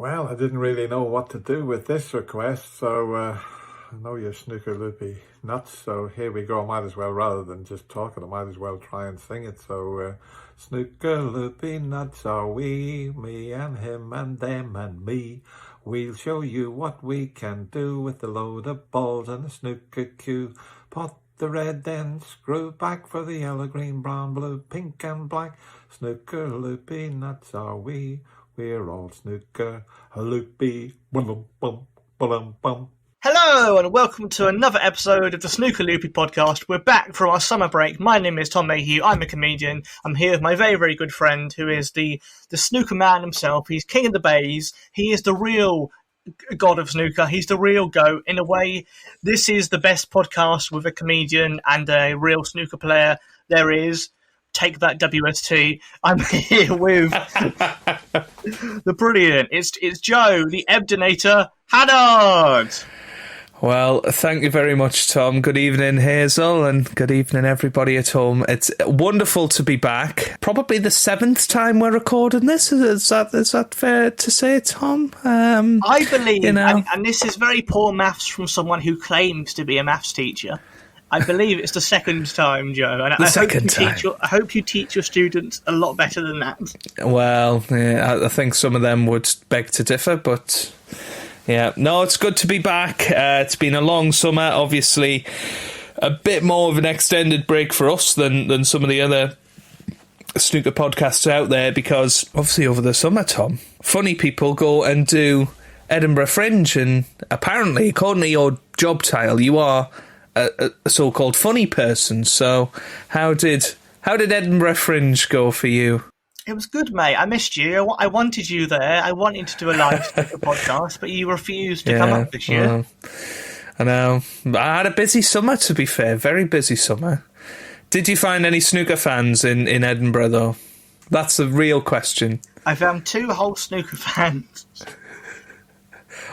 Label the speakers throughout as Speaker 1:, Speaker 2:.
Speaker 1: Well, I didn't really know what to do with this request, so I know you're snooker loopy nuts, so here we go. Might as well, rather than just talking, I might as well try and sing it. So, snooker loopy nuts are we, me and him and them and me. We'll show you what we can do with a load of balls and a snooker cue. Pot the red, then screw back for the yellow, green, brown, blue, pink and black. Snooker loopy nuts are we. We're all snooker loopy. Bum bum bum bum.
Speaker 2: Hello and welcome to another episode of the Snooker Loopy podcast. We're back from our summer break. My name is Tom Mayhew. I'm a comedian. I'm here with my very, very good friend who is the snooker man himself. He's king of the bays. He is the real god of snooker. He's the real GOAT. In a way, this is the best podcast with a comedian and a real snooker player there is. Take that, WST. I'm here with the brilliant. It's Joe, the Ebdonator Haddard.
Speaker 3: Well, thank you very much, Tom. Good evening, Hazel, and good evening, everybody at home. It's wonderful to be back. Probably the 7th time we're recording this. Is that fair to say, Tom?
Speaker 2: I believe, and this is very poor maths from someone who claims to be a maths teacher. I believe it's the second time, Joe. And I hope you teach your students a lot better than that.
Speaker 3: Well, yeah, I think some of them would beg to differ, but yeah. No, it's good to be back. It's been a long summer, obviously a bit more of an extended break for us than some of the other snooker podcasts out there, because obviously over the summer, Tom, funny people go and do Edinburgh Fringe, and apparently, according to your job title, you are a so-called funny person. So how did Edinburgh Fringe go for you?
Speaker 2: It was good, mate. I missed you. I wanted you there. I wanted to do a live podcast, but you refused to come up this year.
Speaker 3: I know. I had a busy summer, to be fair. Very busy summer. Did you find any snooker fans in Edinburgh, though? That's the real question. I
Speaker 2: found 2 whole snooker fans.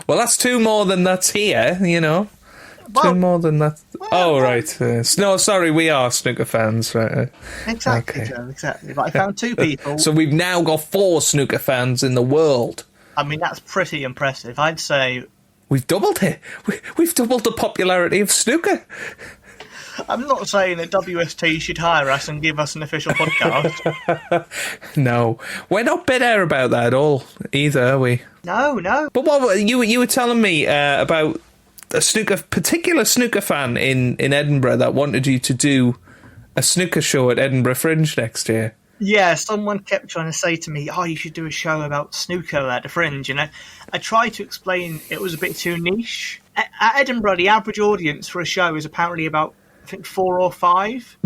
Speaker 3: Well, that's 2 more than that's here, you know. Well, 2 more than that. Right. No, sorry, we are snooker fans, right?
Speaker 2: Exactly, okay. Joe, exactly. But I found 2 people.
Speaker 3: So we've now got 4 snooker fans in the world.
Speaker 2: I mean, that's pretty impressive. I'd say
Speaker 3: we've doubled it. We've doubled the popularity of snooker.
Speaker 2: I'm not saying that WST should hire us and give us an official podcast.
Speaker 3: No, we're not bitter about that at all, either, are we?
Speaker 2: No.
Speaker 3: But what you were telling me about a particular snooker fan in Edinburgh that wanted you to do a snooker show at Edinburgh Fringe next year.
Speaker 2: Yeah, someone kept trying to say to me, you should do a show about snooker at the Fringe. And I tried to explain it was a bit too niche. At Edinburgh, the average audience for a show is apparently about, I think, 4 or 5.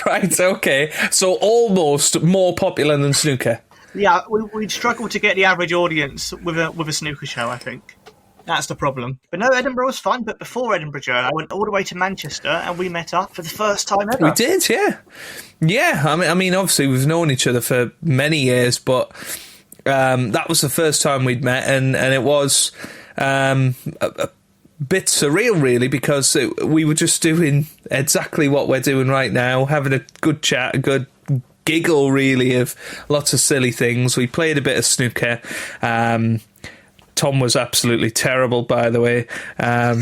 Speaker 3: Right, okay. So almost more popular than snooker.
Speaker 2: Yeah, we'd struggle to get the average audience with a snooker show, I think. That's the problem. But no, Edinburgh was fun. But before Edinburgh, Joe, I went all the way to Manchester and we met up for the first time ever.
Speaker 3: We did, yeah. Yeah, I mean, obviously we've known each other for many years, but that was the first time we'd met, and it was a bit surreal, really, because we were just doing exactly what we're doing right now, having a good chat, a good giggle, really, of lots of silly things. We played a bit of snooker. Tom was absolutely terrible, by the way. I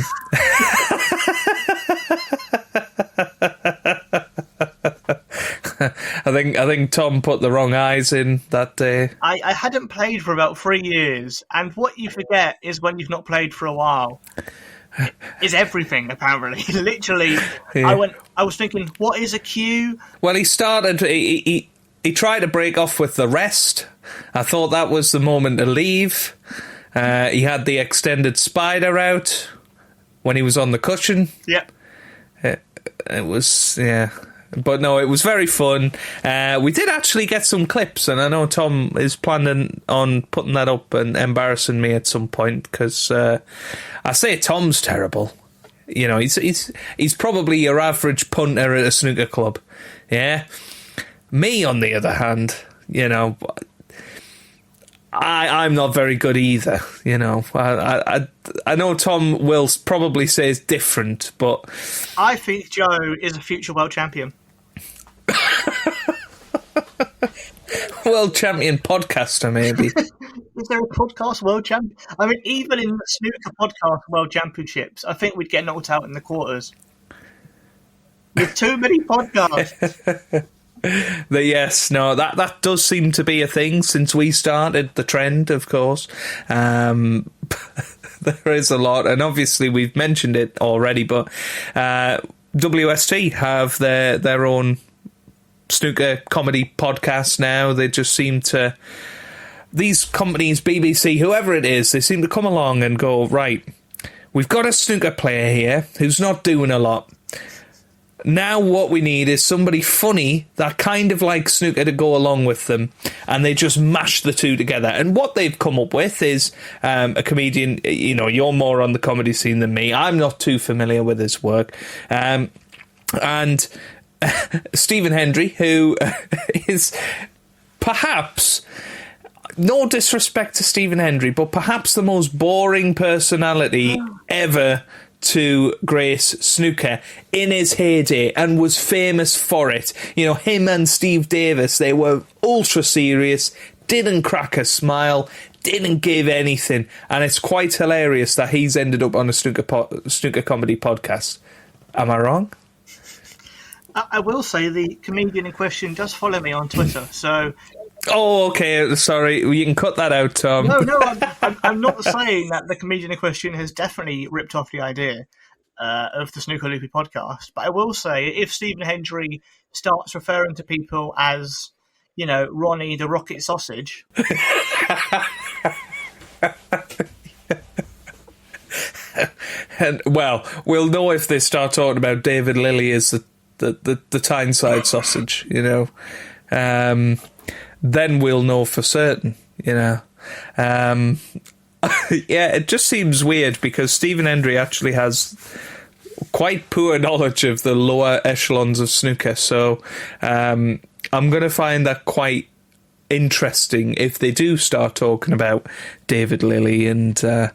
Speaker 3: think Tom put the wrong eyes in that day.
Speaker 2: I hadn't played for about 3 years, and what you forget is when you've not played for a while. Is everything, apparently. Literally, yeah. I was thinking, what is a cue?
Speaker 3: Well, he started. He tried to break off with the rest. I thought that was the moment to leave. He had the extended spider out when he was on the cushion.
Speaker 2: Yep.
Speaker 3: It was, yeah. But no, it was very fun. We did actually get some clips, and I know Tom is planning on putting that up and embarrassing me at some point, because I say Tom's terrible. You know, he's probably your average punter at a snooker club. Yeah. Me, on the other hand, you know, I'm not very good either, you know. I know Tom will probably say it's different, but
Speaker 2: I think Joe is a future world champion.
Speaker 3: World champion podcaster, maybe.
Speaker 2: Is there a podcast world champ? I mean, even in the snooker podcast world championships, I think we'd get knocked out in the quarters. With too many podcasts.
Speaker 3: That does seem to be a thing since we started the trend, of course. There is a lot, and obviously we've mentioned it already, but WST have their own snooker comedy podcast now. They just seem to, these companies, BBC, whoever it is, they seem to come along and go, right, we've got a snooker player here who's not doing a lot. Now what we need is somebody funny that kind of likes snooker to go along with them, and they just mash the two together. And what they've come up with is a comedian. You know, you're more on the comedy scene than me. I'm not too familiar with his work. And Stephen Hendry, who is perhaps, no disrespect to Stephen Hendry, but perhaps the most boring personality ever to grace snooker in his heyday, and was famous for it. You know, him and Steve Davis, they were ultra serious, didn't crack a smile, didn't give anything, and it's quite hilarious that he's ended up on a snooker comedy podcast. Am I wrong?
Speaker 2: I will say the comedian in question does follow me on Twitter, so...
Speaker 3: Oh, okay, sorry, you can cut that out, Tom.
Speaker 2: No, I'm not saying that the comedian in question has definitely ripped off the idea of the Snooker Loopy podcast, but I will say, if Stephen Hendry starts referring to people as, you know, Ronnie the Rocket Sausage...
Speaker 3: And, well, we'll know if they start talking about David Lilly as the Tyneside sausage, you know. Then we'll know for certain, you know. Yeah, it just seems weird because Stephen Hendry actually has quite poor knowledge of the lower echelons of snooker, so I'm going to find that quite interesting if they do start talking about David Lilly and the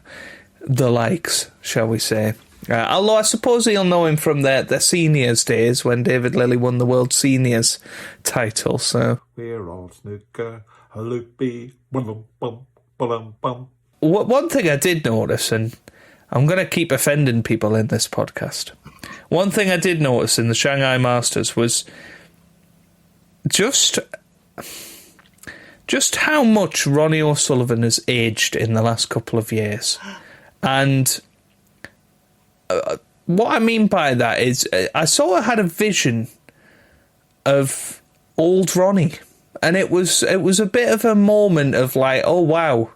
Speaker 3: likes, shall we say. Although I suppose he'll know him from their seniors days when David Lilly won the World Seniors title. So
Speaker 1: we're all snooker, a loopy, bum bum bum bum.
Speaker 3: One thing I did notice, and I'm going to keep offending people in this podcast. One thing I did notice in the Shanghai Masters was just how much Ronnie O'Sullivan has aged in the last couple of years, and. What I mean by that is I sort of had a vision of old Ronnie, and it was a bit of a moment of like, oh wow,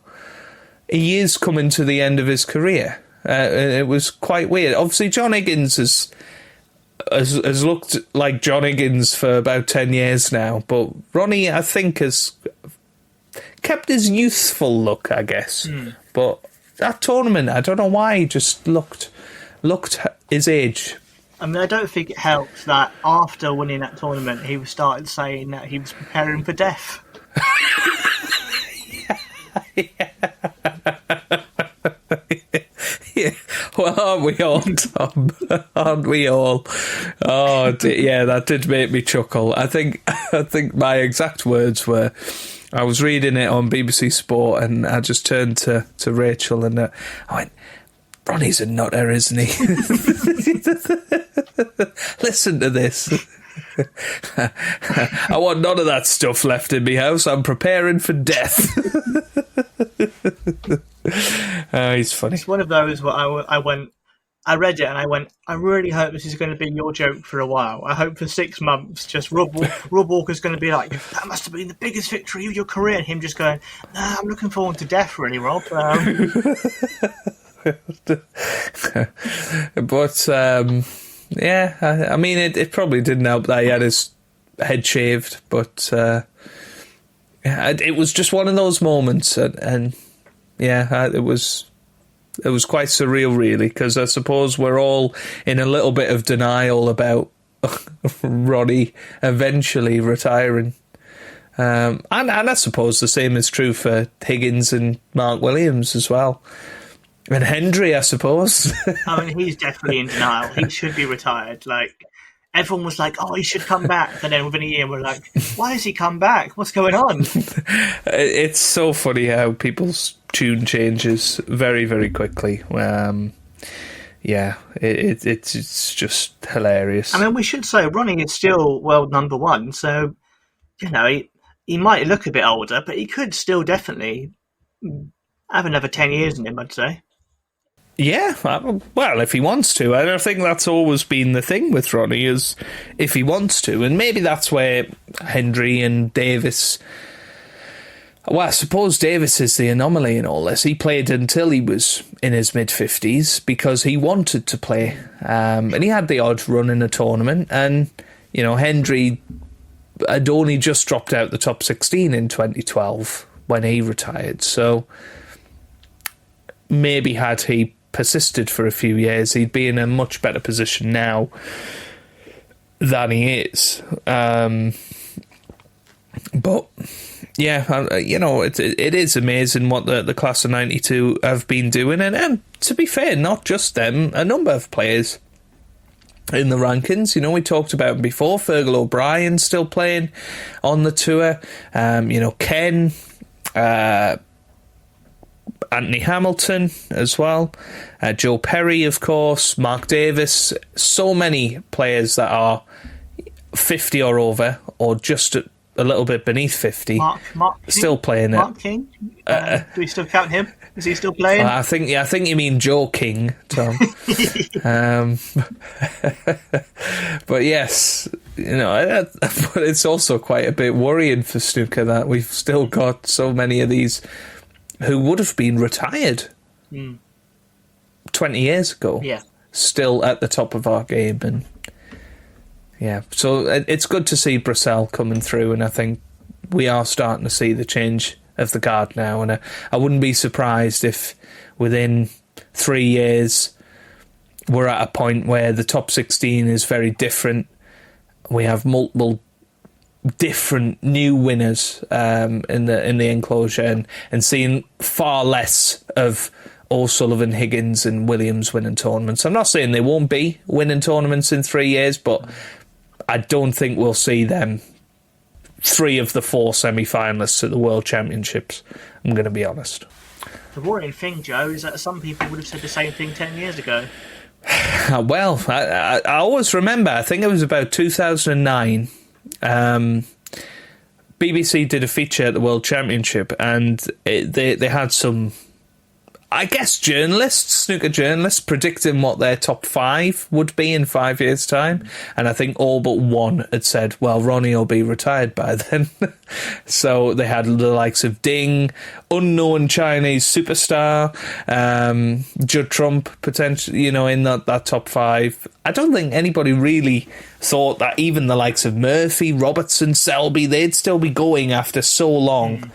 Speaker 3: he is coming to the end of his career. It was quite weird. Obviously, John Higgins has looked like John Higgins for about 10 years now, but Ronnie, I think, has kept his youthful look, I guess. But that tournament, I don't know why, he just looked his age.
Speaker 2: I mean, I don't think it helps that after winning that tournament, he started saying that he was preparing for death.
Speaker 3: Yeah. Well, aren't we all, Tom? Aren't we all? Oh, yeah, that did make me chuckle. I think my exact words were, I was reading it on BBC Sport, and I just turned to Rachel and I went, Ronnie's a nutter, isn't he? Listen to this. I want none of that stuff left in my house. I'm preparing for death. He's funny.
Speaker 2: It's one of those where I read it and I went, I really hope this is going to be your joke for a while. I hope for 6 months, just Rob Walker's going to be like, that must have been the biggest victory of your career. And him just going, nah, I'm looking forward to death, really, Rob.
Speaker 3: But yeah, I mean, it probably didn't help that he had his head shaved, but it was just one of those moments, and yeah, it was quite surreal, really, because I suppose we're all in a little bit of denial about Ronnie eventually retiring. And I suppose the same is true for Higgins and Mark Williams as well. And Hendry, I suppose.
Speaker 2: I mean, he's definitely in denial. He should be retired. Like, everyone was like, "Oh, he should come back," and then within a year, we're like, "Why has he come back? What's going on?"
Speaker 3: It's so funny how people's tune changes very, very quickly. It's just hilarious.
Speaker 2: I mean, we should say Ronnie is still world number one, so he might look a bit older, but he could still definitely have another 10 years in him, I'd say.
Speaker 3: Yeah, well, if he wants to. And I think that's always been the thing with Ronnie, is if he wants to. And maybe that's where Hendry and Davis... Well, I suppose Davis is the anomaly in all this. He played until he was in his mid-50s because he wanted to play. And he had the odd run in a tournament. And, Hendry had only just dropped out the top 16 in 2012 when he retired. So maybe had he persisted for a few years, he'd be in a much better position now than he is. But yeah, it is amazing what the class of 92 have been doing, and to be fair, not just them, a number of players in the rankings. We talked about him before. Fergal O'Brien still playing on the tour. Ken, Anthony Hamilton as well, Joe Perry, of course, Mark Davis. So many players that are 50 or over, or just a little bit beneath 50,
Speaker 2: Mark
Speaker 3: still playing it.
Speaker 2: Mark King? Do we still count him? Is he still playing?
Speaker 3: I think you mean Joe King, Tom. But yes, but it's also quite a bit worrying for snooker that we've still got so many of these who would have been retired 20 years ago, still at the top of our game. And yeah, so it's good to see Brissell coming through, and I think we are starting to see the change of the guard now, and I wouldn't be surprised if within 3 years we're at a point where the top 16 is very different. We have multiple different new winners in the enclosure, and seeing far less of O'Sullivan, Higgins and Williams winning tournaments. I'm not saying they won't be winning tournaments in 3 years, but I don't think we'll see them 3 of the 4 semi-finalists at the World Championships. I'm going to be honest.
Speaker 2: The worrying thing, Joe, is that some people would have said the same thing 10 years ago.
Speaker 3: Well, I always remember, I think it was about 2009, BBC did a feature at the World Championship, and they had some, I guess, snooker journalists, predicting what their top 5 would be in 5 years' time. And I think all but one had said, well, Ronnie will be retired by then. So they had the likes of Ding, unknown Chinese superstar, Judd Trump, potentially, in that top 5. I don't think anybody really thought that even the likes of Murphy, Robertson, Selby, they'd still be going after so long,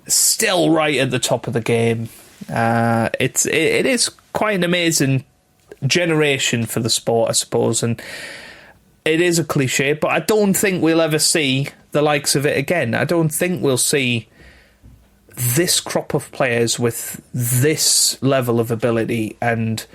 Speaker 3: still right at the top of the game. It is quite an amazing generation for the sport, I suppose, and it is a cliche, but I don't think we'll ever see the likes of it again. I don't think we'll see this crop of players with this level of ability and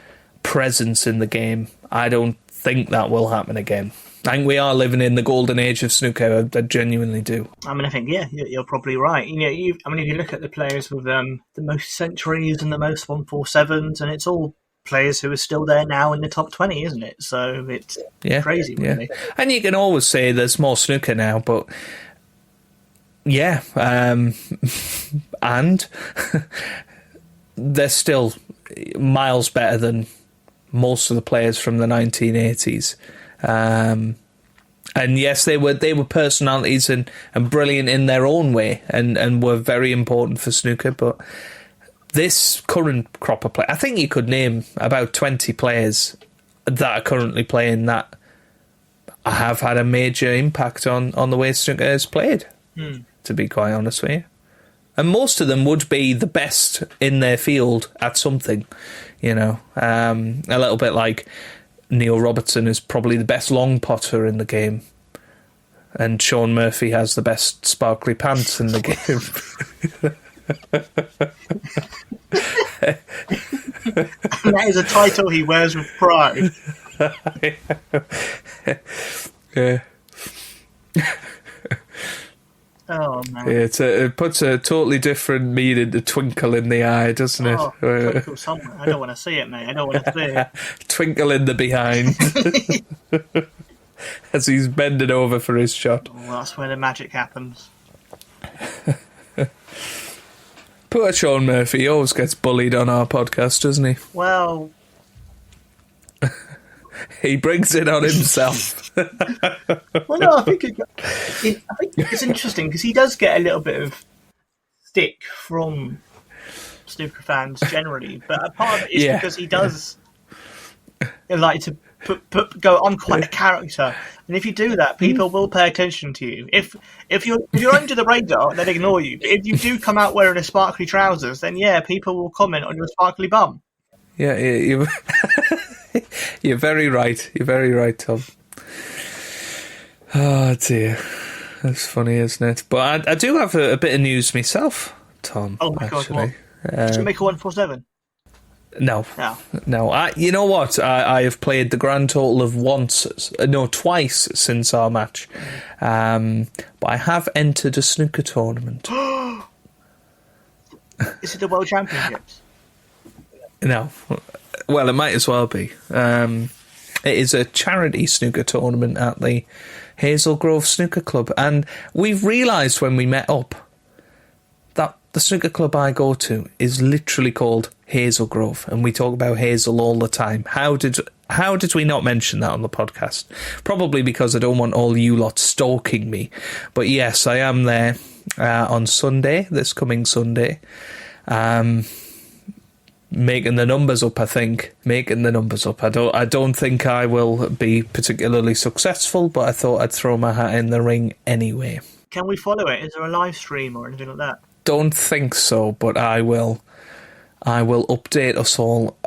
Speaker 3: presence in the game. I don't think that will happen again. I think we are living in the golden age of snooker. I genuinely do.
Speaker 2: I mean, I think, yeah, you're probably right. If you look at the players with the most centuries and the most 147s, and it's all players who are still there now in the top 20, isn't it? So it's crazy, really.
Speaker 3: Yeah. And you can always say there's more snooker now, but yeah, and they're still miles better than most of the players from the 1980s. And yes, they were personalities and brilliant in their own way, and were very important for snooker. But this current crop of players, I think you could name about 20 players that are currently playing that have had a major impact on the way snooker is played, to be quite honest with you. And most of them would be the best in their field at something, a little bit like Neil Robertson is probably the best long potter in the game, and Sean Murphy has the best sparkly pants in the game.
Speaker 2: And that is a title he wears with pride.
Speaker 3: Yeah.
Speaker 2: Oh man!
Speaker 3: It puts a totally different meaning to twinkle in the eye, doesn't it?
Speaker 2: Twinkle somewhere. I don't want to see it, mate. I don't want to see it.
Speaker 3: Twinkle in the behind. As he's bending over for his shot.
Speaker 2: Well, that's where the magic happens.
Speaker 3: Poor Sean Murphy, he always gets bullied on our podcast, doesn't he?
Speaker 2: Well,
Speaker 3: he brings it on himself.
Speaker 2: well, no, I think it's interesting because he does get a little bit of stick from snooker fans generally, but a part of it is because he does like to go. I'm quite a character, and if you do that, people will pay attention to you. If you're under the radar, they'll ignore you. But if you do come out wearing a sparkly trousers, then people will comment on your sparkly bum.
Speaker 3: Yeah, you're very right. You're very right, Tom. Oh dear, that's funny, isn't it? But I do have a bit of news myself, Tom.
Speaker 2: Oh my god, what? Jamaica 147.
Speaker 3: No. You know what? I have played the grand total of twice since our match. But I have entered a snooker tournament.
Speaker 2: Is it the World Championships?
Speaker 3: No. Well, it might as well be. It is a charity snooker tournament at the Hazel Grove Snooker Club. And we've realised when we met up that the snooker club I go to is literally called Hazel Grove, and we talk about Hazel all the time. How did we not mention that on the podcast? Probably because I don't want all you lot stalking me. But yes, I am there on Sunday, this coming Sunday. Making the numbers up, I think. Making the numbers up. I don't think I will be particularly successful, but I thought I'd throw my hat in the ring anyway.
Speaker 2: Can we follow it? Is there a live stream or anything like that?
Speaker 3: Don't think so, but I will update us all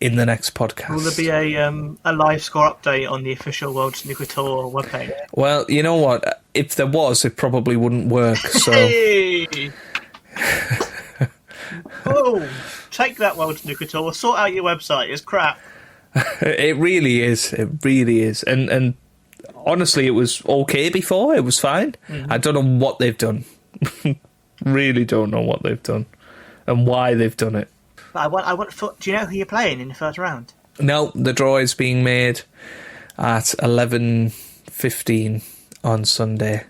Speaker 3: in the next podcast.
Speaker 2: Will there be a live score update on the official World Snooker Tour webpage?
Speaker 3: Well, you know what? If there was, it probably wouldn't work. So.
Speaker 2: Hey! Oh, take that, World Snooker Tour. Sort out your website. It's crap.
Speaker 3: It really is. It really is. And honestly, it was okay before. It was fine. Mm-hmm. I don't know what they've done. Really don't know what they've done and why they've done it.
Speaker 2: But do you know who you're playing in the first round?
Speaker 3: No, the draw is being made at 11:15 on Sunday.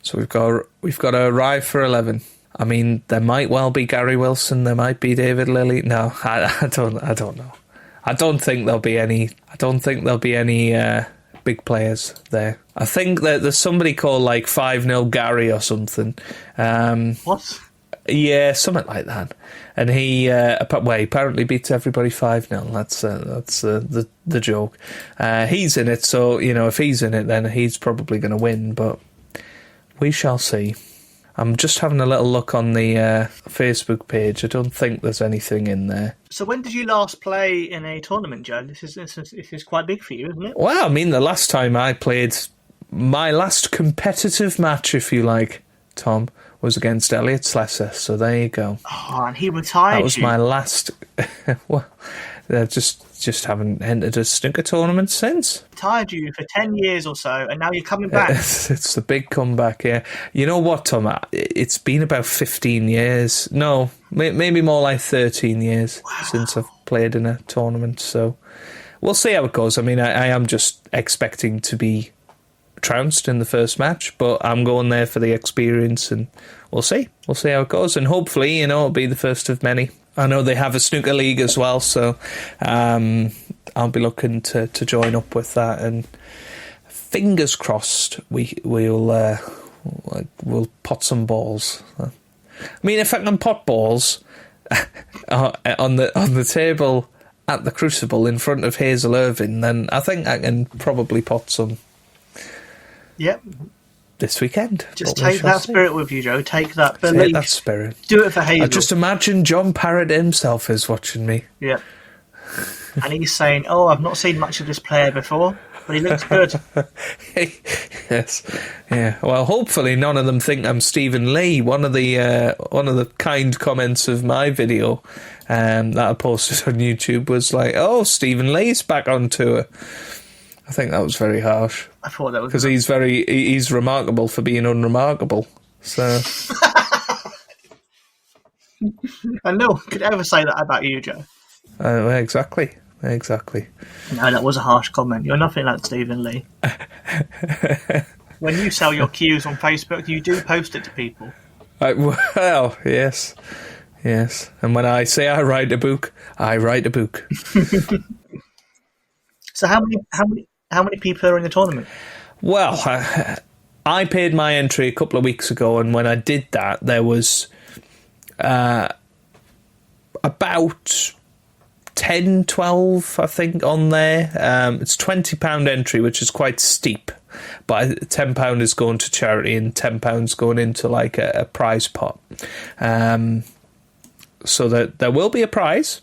Speaker 3: So we've got to arrive for 11. I mean, there might well be Gary Wilson, there might be David Lilly. No, I don't know. I don't think there'll be any big players there. I think that there's somebody called like 5-0 Gary or something.
Speaker 2: What?
Speaker 3: Yeah, something like that. And he apparently beats everybody 5-0. That's the joke. He's in it, so if he's in it, then he's probably going to win. But we shall see. I'm just having a little look on the Facebook page. I don't think there's anything in there. So
Speaker 2: when did you last play in a tournament, Joe? This is quite big for you, isn't it?
Speaker 3: Well, I mean, the last time I played, my last competitive match, if you like, Tom, was against Elliot Slessor. So there you go.
Speaker 2: Oh, and he retired.
Speaker 3: That was my last. Well, just haven't entered a snooker tournament since.
Speaker 2: Retired you for 10 years or so, and now you're coming back.
Speaker 3: It's the big comeback, yeah. You know what, Tom? It's been about 15 years. No, maybe more like 13 years since I've played in a tournament. So we'll see how it goes. I mean, I am just expecting to be trounced in the first match, but I'm going there for the experience, and we'll see. We'll see how it goes, and hopefully, it'll be the first of many. I know they have a snooker league as well, so I'll be looking to join up with that, and fingers crossed we'll pot some balls. I mean, if I can pot balls on the table at the Crucible in front of Hazel Irvine, then I think I can probably pot some.
Speaker 2: Yep.
Speaker 3: This weekend.
Speaker 2: Just take that spirit with you, Joe. Take that belief.
Speaker 3: Take that spirit.
Speaker 2: Do it for Hazel.
Speaker 3: I just imagine John Parrott himself is watching me.
Speaker 2: Yeah. And he's saying, "Oh, I've not seen much of this player before. but he looks good.
Speaker 3: Yes, yeah. Well, hopefully none of them think I'm Stephen Lee. One of the kind comments of my video that I posted on YouTube was like, "Oh, Stephen Lee's back on tour." I think that was very harsh.
Speaker 2: I thought that was
Speaker 3: because he's remarkable for being unremarkable. So,
Speaker 2: and no one could ever say that about you, Joe.
Speaker 3: Exactly.
Speaker 2: No, that was a harsh comment. You're nothing like Stephen Lee. When you sell your cues on Facebook, you do post it to people.
Speaker 3: Well, yes. And when I say I write a book, I write a book.
Speaker 2: So how many people are in the tournament?
Speaker 3: Well, I paid my entry a couple of weeks ago, and when I did that, there was about 10, 12, I think, on there. It's £20 entry, which is quite steep, but £10 is going to charity and £10 going into like a prize pot. So that there will be a prize.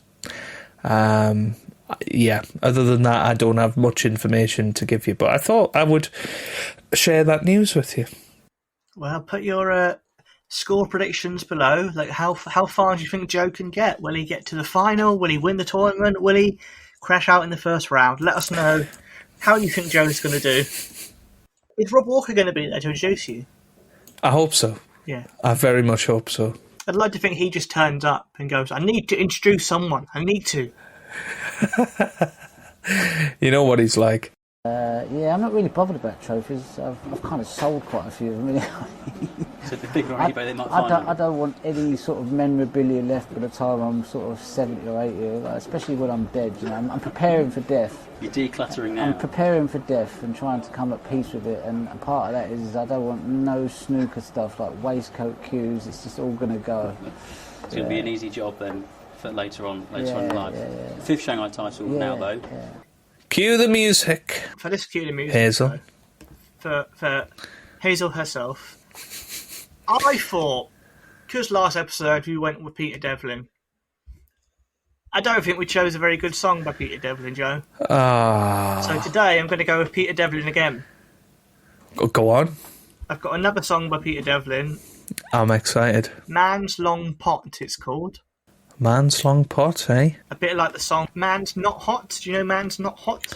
Speaker 3: Yeah, other than that, I don't have much information to give you, but I thought I would share that news with you.
Speaker 2: Well, put your score predictions below. Like, how far do you think Joe can get? Will he get to the final? Will he win the tournament? Will he crash out in the first round? Let us know how you think Joe's going to do. Is Rob Walker going to be there to introduce you?
Speaker 3: I hope so.
Speaker 2: Yeah.
Speaker 3: I very much hope so.
Speaker 2: I'd like to think he just turns up and goes, I need to introduce someone. I need to.
Speaker 3: You know what he's like.
Speaker 4: Yeah, I'm not really bothered about trophies. I've kind of sold quite a few of them. Really.
Speaker 5: So the bigger on eBay, they might find
Speaker 4: I don't want any sort of memorabilia left by the time I'm sort of 70 or 80, like, especially when I'm dead. You know, I'm preparing for death.
Speaker 5: You're decluttering now.
Speaker 4: I'm preparing for death and trying to come at peace with it. And part of that is I don't want no snooker stuff like waistcoat cues. It's just all going to go.
Speaker 5: It's going to be an easy job then for later on in life.
Speaker 4: Yeah.
Speaker 5: Fifth Shanghai title now though.
Speaker 4: Yeah.
Speaker 3: Cue the music.
Speaker 2: For this cue the music,
Speaker 3: Hazel.
Speaker 2: Though, for Hazel herself, I thought, because last episode we went with Peter Devlin, I don't think we chose a very good song by Peter Devlin, Joe. So today I'm going to go with Peter Devlin again.
Speaker 3: Go on.
Speaker 2: I've got another song by Peter Devlin.
Speaker 3: I'm excited.
Speaker 2: Man's Long Pot, it's called.
Speaker 3: Man's Long Pot, eh?
Speaker 2: A bit like the song Man's Not Hot. Do you know Man's Not Hot?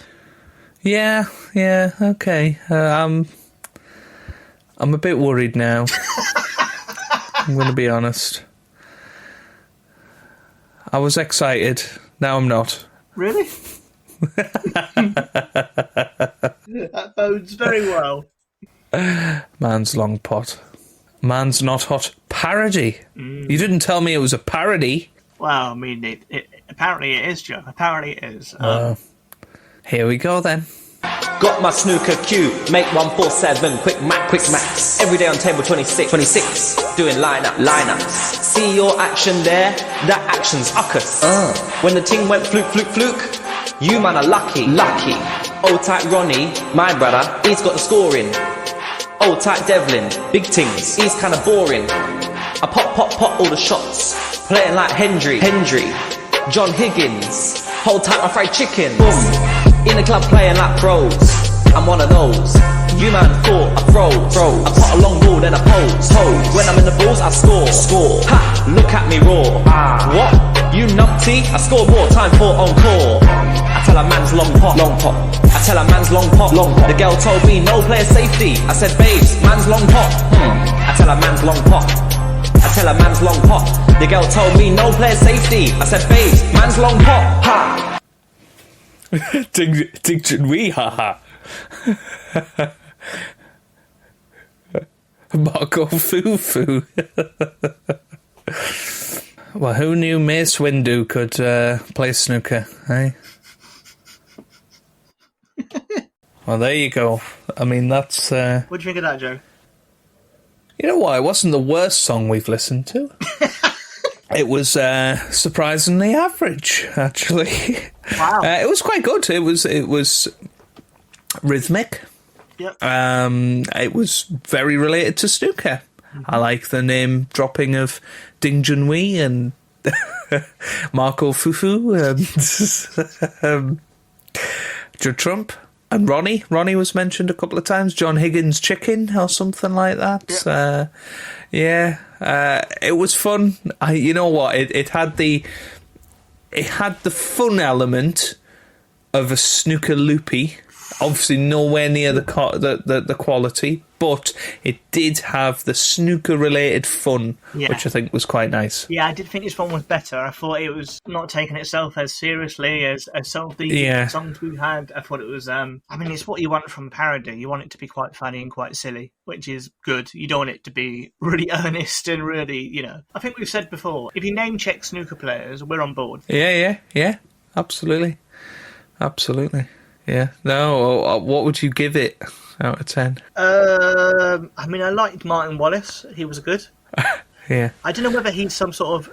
Speaker 3: Yeah, okay. I'm a bit worried now. I'm going to be honest. I was excited. Now I'm not.
Speaker 2: Really? That bodes very well.
Speaker 3: Man's Long Pot. Man's Not Hot parody. You didn't tell me it was a parody.
Speaker 2: Well, I mean, it apparently it is, Joe. Apparently it is.
Speaker 3: Here we go then.
Speaker 6: Got my snooker cue, make 147, quick max. Every day on table 26, doing lineups. See your action there? That action's uckus. When the ting went fluke, you man are lucky. Old tight Ronnie, my brother, he's got the scoring. Old tight Devlin, big tings, he's kinda boring. I pop all the shots, playing like Hendry, John Higgins, hold tight my fried chicken. Boom. In the club playing like pros, I'm one of those. You man thought I froze. I put a long ball then I pose. When I'm in the balls I score. Ha! Look at me roar. What? You numpty? I score more time for encore. I tell a man's long pot. I tell a man's long pot. The girl told me no player safety. I said babes, man's long pot. I tell a man's long pot. The girl told me no player safety. I said babes, man's long pot. Ha!
Speaker 3: Diction wee haha. Marco Fufu. Well, who knew Mace Windu could play snooker, eh? Well, there you go. I mean, that's...
Speaker 2: What do you think of that, Joe?
Speaker 3: You know what? It wasn't the worst song we've listened to. It was surprisingly average, actually.
Speaker 2: Wow.
Speaker 3: It was quite good. It was rhythmic.
Speaker 2: Yep.
Speaker 3: It was very related to snooker. Mm-hmm. I like the name dropping of Ding Junhui and Marco Fufu and Judd Trump. And Ronnie was mentioned a couple of times. John Higgins' chicken or something like that. It was fun. You know what? It had the fun element of a snooker loopy. Obviously, nowhere near the quality, but it did have the snooker-related fun, which I think was quite nice.
Speaker 2: Yeah, I did think this one was better. I thought it was not taking itself as seriously as some of the songs we've had. I thought it was, it's what you want from a parody. You want it to be quite funny and quite silly, which is good. You don't want it to be really earnest and really, I think we've said before, if you name-check snooker players, we're on board.
Speaker 3: Yeah, absolutely. Yeah. No, what would you give it out of 10?
Speaker 2: I liked Martin Wallace. He was good.
Speaker 3: Yeah.
Speaker 2: I don't know whether he's some sort of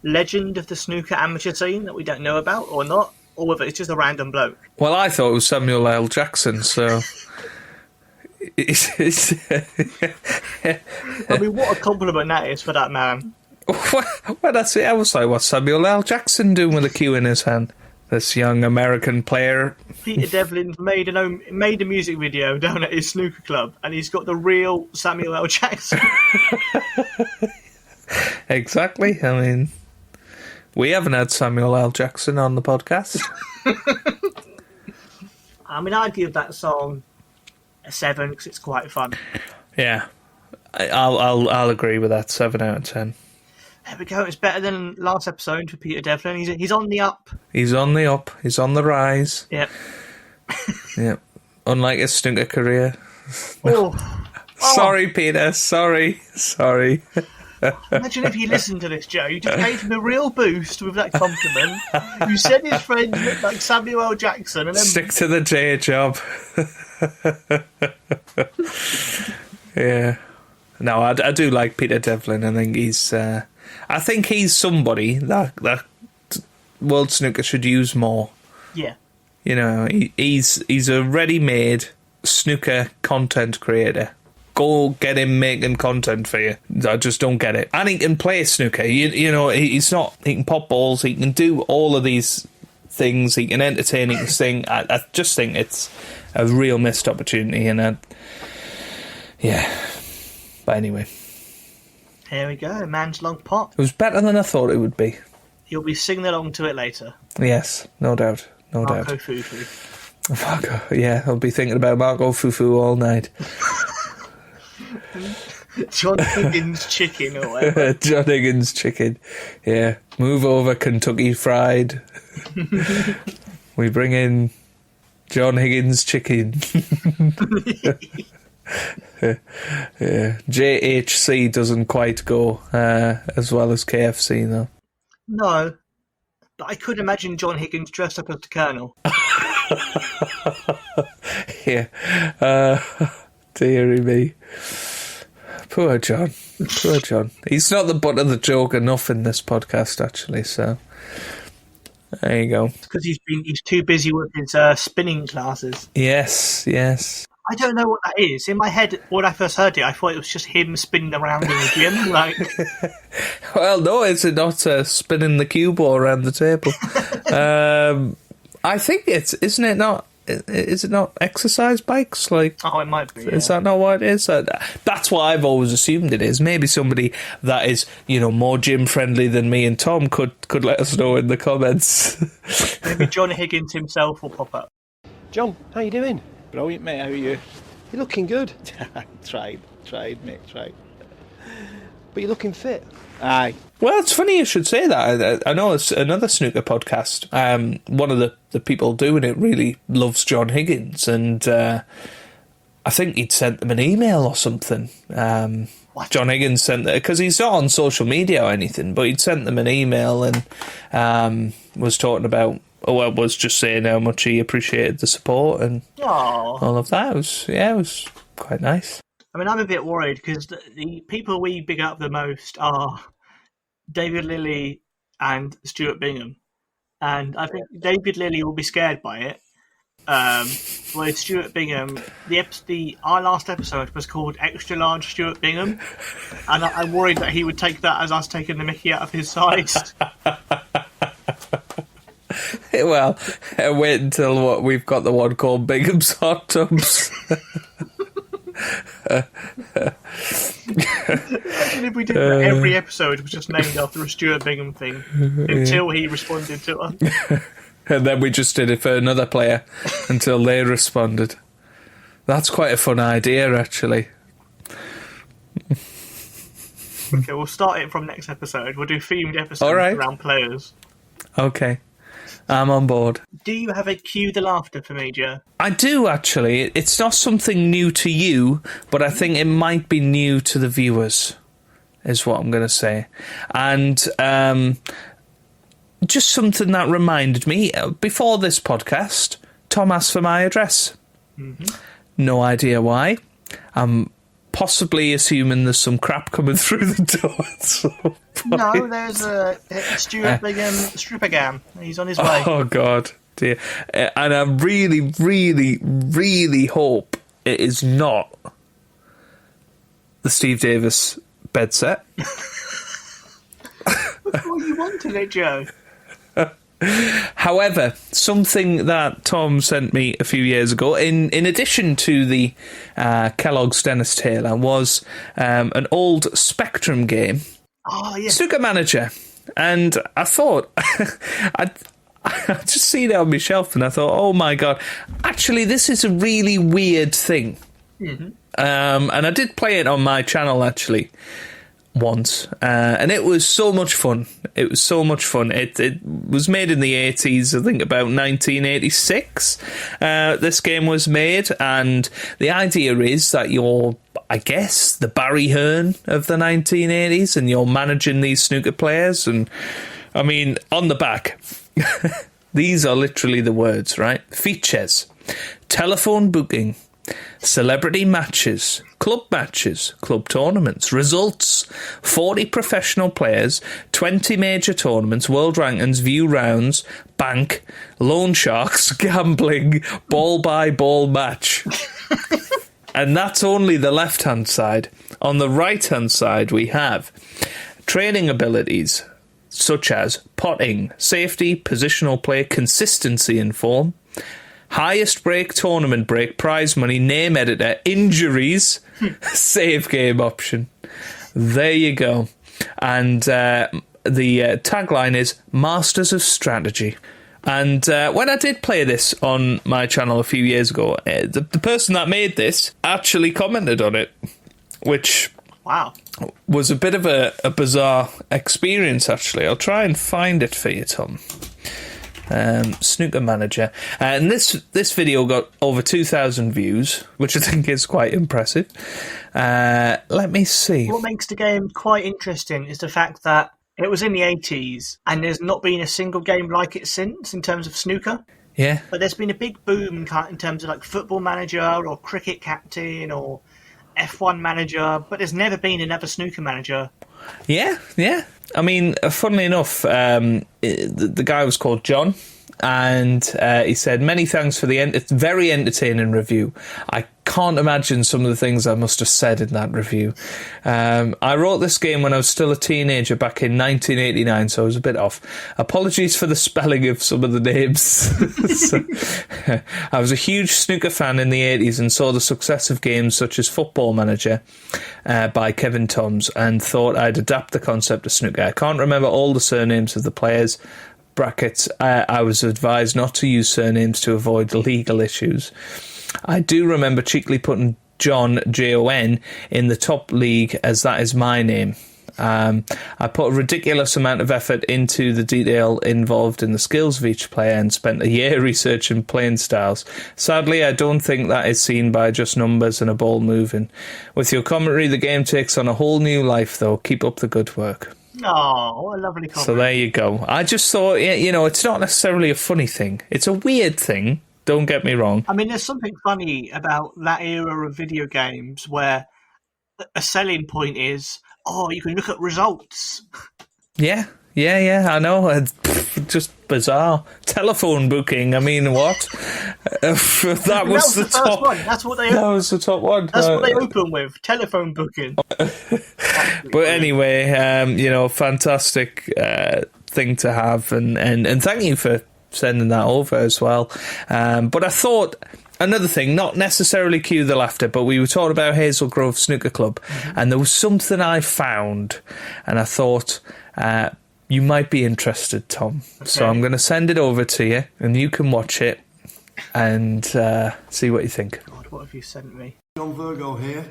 Speaker 2: legend of the snooker amateur scene that we don't know about or not, or whether it's just a random bloke.
Speaker 3: Well, I thought it was Samuel L. Jackson, so...
Speaker 2: What a compliment that is for that man.
Speaker 3: Well, that's it. I was like, what's Samuel L. Jackson doing with a cue in his hand? This young American player.
Speaker 2: Peter Devlin made a music video down at his snooker club, and he's got the real Samuel L. Jackson.
Speaker 3: Exactly. We haven't had Samuel L. Jackson on the podcast.
Speaker 2: I'd give that song a 7 because it's quite fun.
Speaker 3: Yeah, I'll agree with that. 7 out of 10.
Speaker 2: There we go. It's better than last episode for Peter Devlin. He's on the up.
Speaker 3: He's on the up. He's on the rise.
Speaker 2: Yep.
Speaker 3: Yep. Unlike his snooker career.
Speaker 2: Oh.
Speaker 3: Sorry, Peter. Sorry.
Speaker 2: Imagine if you listened to this, Joe. You just gave him a real boost with that compliment. You said his friend looked like Samuel L. Jackson. And then...
Speaker 3: Stick to the J job. Yeah. No, I do like Peter Devlin. I think he's somebody that World Snooker should use more.
Speaker 2: Yeah.
Speaker 3: He's a ready-made snooker content creator. Go get him making content for you. I just don't get it. And he can play snooker. He's not... He can pop balls. He can do all of these things. He can entertain. He can sing. I just think it's a real missed opportunity. Yeah. But anyway.
Speaker 2: Here we go. Man's Long Pot.
Speaker 3: It was better than I thought it would be.
Speaker 2: You'll be singing along to it later.
Speaker 3: Yes. No doubt.
Speaker 2: Marco Fufu.
Speaker 3: Marco, yeah. I'll be thinking about Marco Fufu all night.
Speaker 2: John Higgins chicken or whatever.
Speaker 3: John Higgins chicken. Yeah. Move over Kentucky Fried. We bring in John Higgins chicken. Yeah. JHC doesn't quite go as well as KFC though.
Speaker 2: No. But I could imagine John Higgins dressed up as the Colonel.
Speaker 3: Yeah. Dearie me. Poor John. He's not the butt of the joke enough in this podcast, actually, so there you go.
Speaker 2: Because he's too busy with his spinning classes.
Speaker 3: Yes.
Speaker 2: I don't know what that is. In my head, when I first heard it, I thought it was just him spinning around in the gym.
Speaker 3: Well, no, is it not spinning the cue ball around the table? I think isn't it not? Is it not exercise bikes?
Speaker 2: Oh, it might be. Yeah.
Speaker 3: Is that not what it is? That's what I've always assumed it is. Maybe somebody that is, more gym friendly than me and Tom could let us know in the comments.
Speaker 2: Maybe John Higgins himself will pop up.
Speaker 7: John, how you doing?
Speaker 8: Brilliant, mate. How are you?
Speaker 7: You're looking good.
Speaker 8: Tried, mate. Tried.
Speaker 7: But you're looking fit.
Speaker 8: Aye.
Speaker 3: Well, it's funny you should say that. I know it's another snooker podcast. One of the people doing it really loves John Higgins, and I think he'd sent them an email or something.
Speaker 2: What?
Speaker 3: John Higgins sent it, because he's not on social media or anything, but he'd sent them an email and was talking about, was just saying how much he appreciated the support and all of that. It was quite nice.
Speaker 2: I'm a bit worried because the people we big up the most are David Lilly and Stuart Bingham. And I think David Lilly will be scared by it. Whereas Stuart Bingham, our last episode was called Extra Large Stuart Bingham. And I'm worried that he would take that as us taking the mickey out of his size.
Speaker 3: Well, wait until we've got the one called Bingham's Hot Tubs.
Speaker 2: Imagine if we did that every episode was just named after a Stuart Bingham thing until he responded to us.
Speaker 3: And then we just did it for another player until they responded. That's quite a fun idea, actually.
Speaker 2: Okay, we'll start it from next episode. We'll do themed episodes around players.
Speaker 3: Okay. I'm on board.
Speaker 2: Do you have a cue the laughter for me, Joe?
Speaker 3: I do, actually. It's not something new to you, but I think it might be new to the viewers, is what I'm going to say. And just something that reminded me, before this podcast, Tom asked for my address. Mm-hmm. No idea why. I'm possibly assuming there's some crap coming through the door.
Speaker 2: No, there's a Stuart Bingham strippergam. He's on his way.
Speaker 3: Oh, God. Dear. And I really, really, really hope it is not the Steve Davis bed set.
Speaker 2: That's what you wanted it, Joe.
Speaker 3: However, something that Tom sent me a few years ago, in addition to the Kellogg's Dennis Taylor, was an old Spectrum game, Snooker Manager. And I thought, I just seen it on my shelf and I thought, oh my God, actually this is a really weird thing. Mm-hmm. And I did play it on my channel, actually, once, and it was so much fun. It was so much fun. It was made in the 80s, I think about 1986 this game was made, and the idea is that you're, I guess, the Barry Hearn of the 1980s, and you're managing these snooker players. And I mean, on the back these are literally the words, right? Features: telephone booking, celebrity matches, club tournaments, results, 40 professional players, 20 major tournaments, world rankings, view rounds, bank, loan sharks, gambling, ball-by-ball match. And that's only the left-hand side. On the right-hand side, we have training abilities, such as potting, safety, positional play, consistency in form, highest break, tournament break, prize money, name editor, injuries, save game option. There you go. And the tagline is Masters of Strategy. And when I did play this on my channel a few years ago, the person that made this actually commented on it, which was a bit of a bizarre experience, actually. I'll try and find it for you, Tom. Snooker Manager, and this video got over 2,000 views, which I think is quite impressive. Let me see.
Speaker 2: What makes the game quite interesting is the fact that it was in the 80s and there's not been a single game like it since in terms of snooker.
Speaker 3: Yeah.
Speaker 2: But there's been a big boom in terms of like Football Manager or Cricket Captain or F1 Manager, but there's never been another Snooker Manager.
Speaker 3: Yeah. I mean, funnily enough, the guy was called John, and he said, many thanks for the very entertaining review. I can't imagine some of the things I must have said in that review. I wrote this game when I was still a teenager back in 1989, so I was a bit off. Apologies for the spelling of some of the names. I was a huge snooker fan in the 80s and saw the success of games such as Football Manager by Kevin Toms, and thought I'd adapt the concept to snooker. I can't remember all the surnames of the players. Brackets, I was advised not to use surnames to avoid legal issues. I do remember cheekily putting John, Jon, in the top league, as that is my name. I put a ridiculous amount of effort into the detail involved in the skills of each player and spent a year researching playing styles. Sadly, I don't think that is seen by just numbers and a ball moving. With your commentary, the game takes on a whole new life, though. Keep up the good work.
Speaker 2: Oh, what a lovely comment.
Speaker 3: So there you go. I just thought, it's not necessarily a funny thing. It's a weird thing. Don't get me wrong.
Speaker 2: I mean, there's something funny about that era of video games where a selling point is, you can look at results.
Speaker 3: Yeah, I know. It's just bizarre. Telephone booking, I mean, what? that was the top
Speaker 2: one. That's what they.
Speaker 3: That was the top one.
Speaker 2: That's what they open with. Telephone booking.
Speaker 3: But anyway, fantastic thing to have, and thank you for sending that over as well. But I thought another thing, not necessarily Cue the Laughter, but we were talking about Hazel Grove Snooker Club, and there was something I found, and I thought you might be interested, Tom. Okay. So I'm going to send it over to you, and you can watch it and see what you think.
Speaker 2: God, what have you sent me?
Speaker 9: John Virgo here.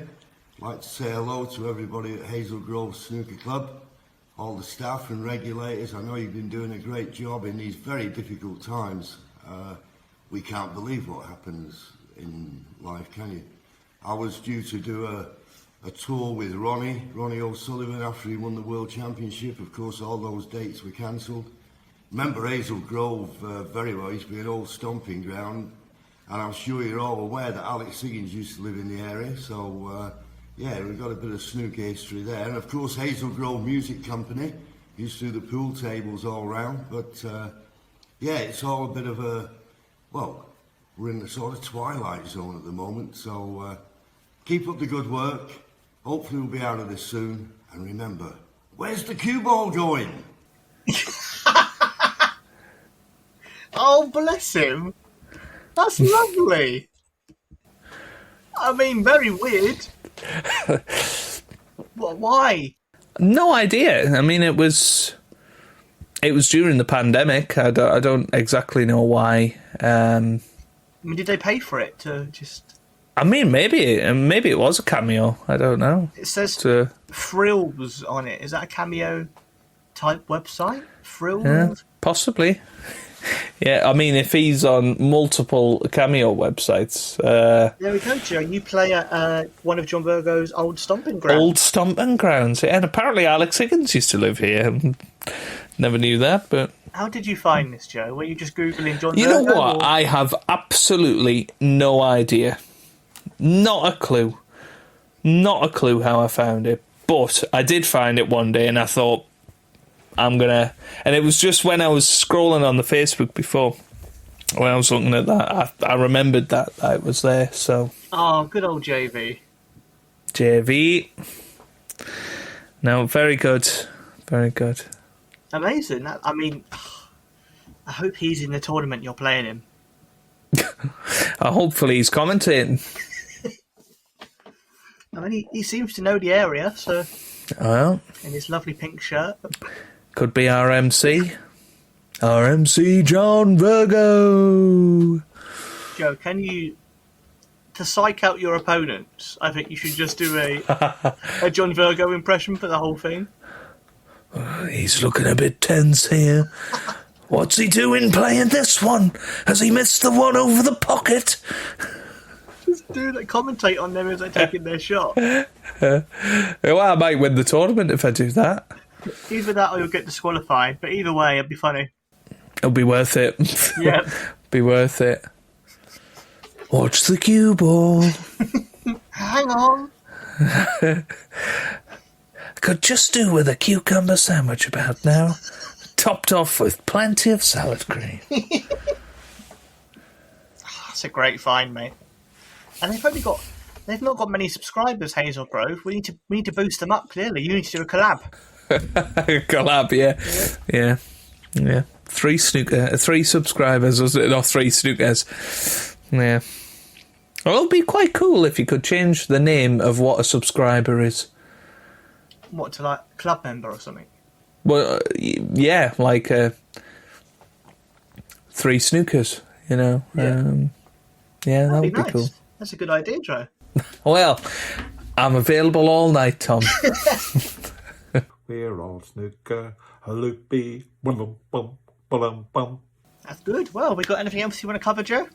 Speaker 9: I'd like to say hello to everybody at Hazel Grove Snooker Club, all the staff and regulators. I know you've been doing a great job in these very difficult times. We can't believe what happens in life, can you? I was due to do a tour with Ronnie O'Sullivan after he won the World Championship. Of course, all those dates were cancelled. Remember Hazel Grove very well. It used to be an old stomping ground, and I'm sure you're all aware that Alex Higgins used to live in the area. So, yeah, we've got a bit of snooker history there. And of course, Hazel Grove Music Company used to do the pool tables all round. But, yeah, it's all a bit of a... Well, we're in the sort of twilight zone at the moment, so keep up the good work. Hopefully we'll be out of this soon. And remember, where's the cue ball going?
Speaker 2: Oh, bless him. That's lovely. I mean, very weird. What? Why?
Speaker 3: No idea. I mean, it was during the pandemic. I don't exactly know why. I
Speaker 2: mean, did they pay for it to just...
Speaker 3: I mean, maybe it was a cameo. I don't know.
Speaker 2: It says Frills on it. Is that a cameo type website? Frills?
Speaker 3: Yeah, possibly. Yeah, I mean, if he's on multiple cameo websites...
Speaker 2: There we go, Joe. You play at one of John Virgo's old stomping grounds.
Speaker 3: Old stomping grounds, yeah. And apparently Alex Higgins used to live here. Never knew that, but...
Speaker 2: How did you find this, Joe? Were you just Googling John Virgo?
Speaker 3: You know what? Or... I have absolutely no idea. Not a clue. Not a clue how I found it. But I did find it one day, and I thought, I'm going to... And it was just when I was scrolling on the Facebook before, when I was looking at that, I remembered that it was there, so...
Speaker 2: Oh, good old JV.
Speaker 3: JV. No, very good. Very good.
Speaker 2: Amazing. I mean, I hope he's in the tournament you're playing him.
Speaker 3: Hopefully he's commentating.
Speaker 2: I mean, he seems to know the area, so...
Speaker 3: Well...
Speaker 2: In his lovely pink shirt.
Speaker 3: Could be our MC. Our MC, John Virgo.
Speaker 2: Joe, can you... To psych out your opponents, I think you should just do a John Virgo impression for the whole thing.
Speaker 3: He's looking a bit tense here. What's he doing playing this one? Has he missed the one over the pocket?
Speaker 2: Just do that, commentate on them as they're taking their shot.
Speaker 3: Well, I might win the tournament if I do that.
Speaker 2: Either that or you'll get disqualified, but either way, it'd be funny.
Speaker 3: It'll be worth it.
Speaker 2: Yeah.
Speaker 3: Be worth it. Watch the cue ball.
Speaker 2: Hang on.
Speaker 3: Could just do with a cucumber sandwich about now, topped off with plenty of salad cream.
Speaker 2: That's a great find, mate. And they've not got many subscribers, Hazel Grove. We need to boost them up, clearly. You need to do a collab.
Speaker 3: Collab, yeah. 3 subscribers, was it? Not 3 snookers. Yeah. Well, it'd be quite cool if you could change the name of what a subscriber is.
Speaker 2: What, to like club member or something?
Speaker 3: Well, yeah, like 3 snookers, you know.
Speaker 2: Yeah,
Speaker 3: that would be
Speaker 2: nice.
Speaker 3: cool.
Speaker 2: That's a good idea, Joe.
Speaker 3: Well, I'm available all night, Tom.
Speaker 1: We're all snooker, a loopy, bum bum bum bum.
Speaker 2: That's good. Well, we got anything else you want to cover, Joe?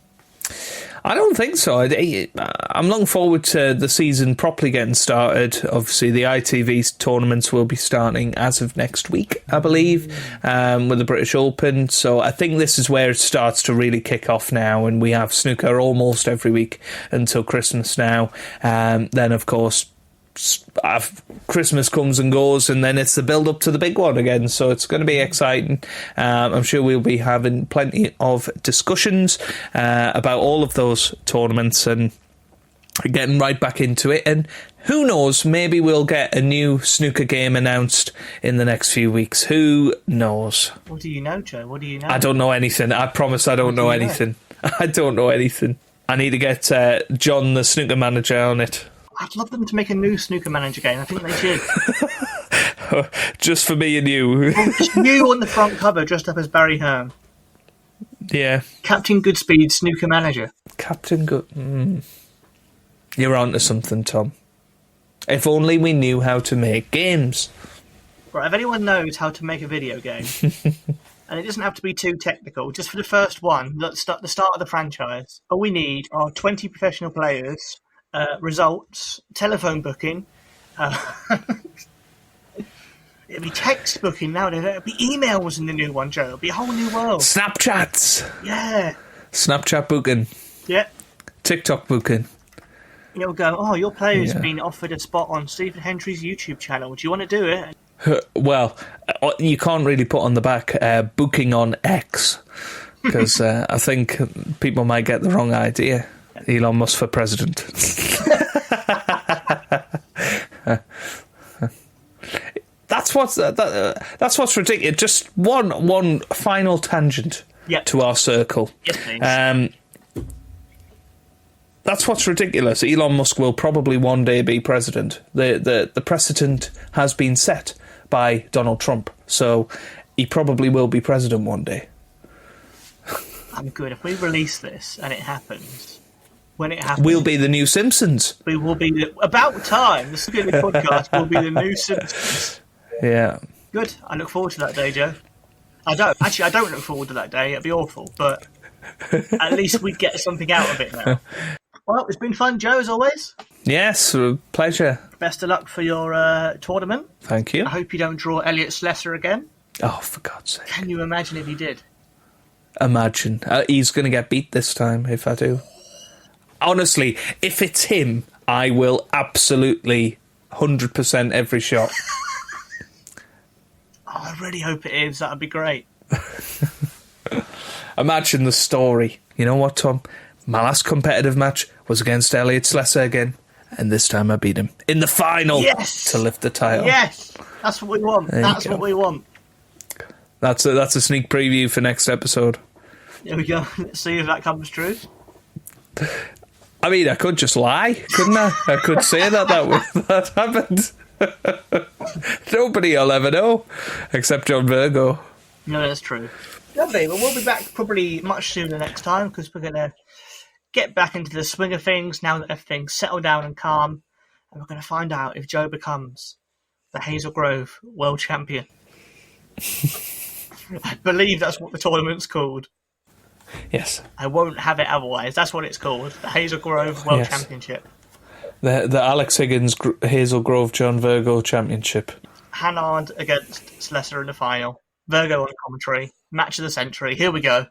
Speaker 3: I don't think so. I'm looking forward to the season properly getting started. Obviously, the ITV tournaments will be starting as of next week, I believe, with the British Open. So I think this is where it starts to really kick off now, and we have snooker almost every week until Christmas now. Then, of course, Christmas comes and goes, and then it's the build up to the big one again, so it's going to be exciting. I'm sure we'll be having plenty of discussions about all of those tournaments, and getting right back into it, and who knows, maybe we'll get a new snooker game announced in the next few weeks. Who knows?
Speaker 2: What do you know, Joe? What do you know?
Speaker 3: I don't know anything. I promise I don't know anything. I don't know anything. I need to get John, the snooker manager, on it.
Speaker 2: I'd love them to make a new Snooker Manager game. I think they should.
Speaker 3: Just for me and you.
Speaker 2: Just you on the front cover, dressed up as Barry Hearn.
Speaker 3: Yeah.
Speaker 2: Captain Goodspeed, Snooker Manager.
Speaker 3: Captain Good. You're onto something, Tom. If only we knew how to make games.
Speaker 2: Right, if anyone knows how to make a video game, and it doesn't have to be too technical, just for the first one, the start of the franchise, all we need are 20 professional players, results, telephone booking, it'd be text booking nowadays, it'd be emails in the new one, Joe, it'd be a whole new world.
Speaker 3: Snapchats!
Speaker 2: Yeah.
Speaker 3: Snapchat booking.
Speaker 2: Yeah.
Speaker 3: TikTok booking.
Speaker 2: You'll go, oh, your player's been offered a spot on Stephen Hendry's YouTube channel, do you want to do it?
Speaker 3: Well, you can't really put on the back booking on X, because I think people might get the wrong idea. Elon Musk for president. That's what's ridiculous. Just one final tangent to our circle.
Speaker 2: Yes, please.
Speaker 3: That's what's ridiculous. Elon Musk will probably one day be president. The precedent has been set by Donald Trump, so he probably will be president one day.
Speaker 2: I'm good. If we release this and it happens, when it happens,
Speaker 3: we'll be the new Simpsons.
Speaker 2: We will be about time. The Snooker podcast will be the new Simpsons.
Speaker 3: Yeah.
Speaker 2: Good. I look forward to that day, Joe. I don't look forward to that day. It'd be awful, but at least we get something out of it now. Well, it's been fun, Joe, as always.
Speaker 3: Yes, pleasure.
Speaker 2: Best of luck for your tournament.
Speaker 3: Thank you.
Speaker 2: I hope you don't draw Elliot Slesser again.
Speaker 3: Oh, for God's sake.
Speaker 2: Can you imagine if he did?
Speaker 3: Imagine. He's going to get beat this time if I do. Honestly, if it's him, I will absolutely 100% every shot.
Speaker 2: I really hope it is. That would be great.
Speaker 3: Imagine the story. You know what, Tom? My last competitive match was against Elliot Slesser again, and this time I beat him in the final to lift the title.
Speaker 2: Yes, that's what we want. That's what we want.
Speaker 3: That's a sneak preview for next episode.
Speaker 2: There we go. Let's see if that comes true.
Speaker 3: I mean, I could just lie, couldn't I? I could say that happened. Nobody will ever know, except John Virgo.
Speaker 2: No, that's true. Lovely. Well, we'll be back probably much sooner next time, because we're going to get back into the swing of things now that everything's settled down and calm, and we're going to find out if Joe becomes the Hazel Grove World Champion. I believe that's what the tournament's called.
Speaker 3: Yes.
Speaker 2: I won't have it otherwise. That's what it's called. The Hazel Grove World Championship.
Speaker 3: The Alex Higgins Hazel Grove John Virgo Championship.
Speaker 2: Hannard against Slesser in the final. Virgo on commentary. Match of the century. Here we go.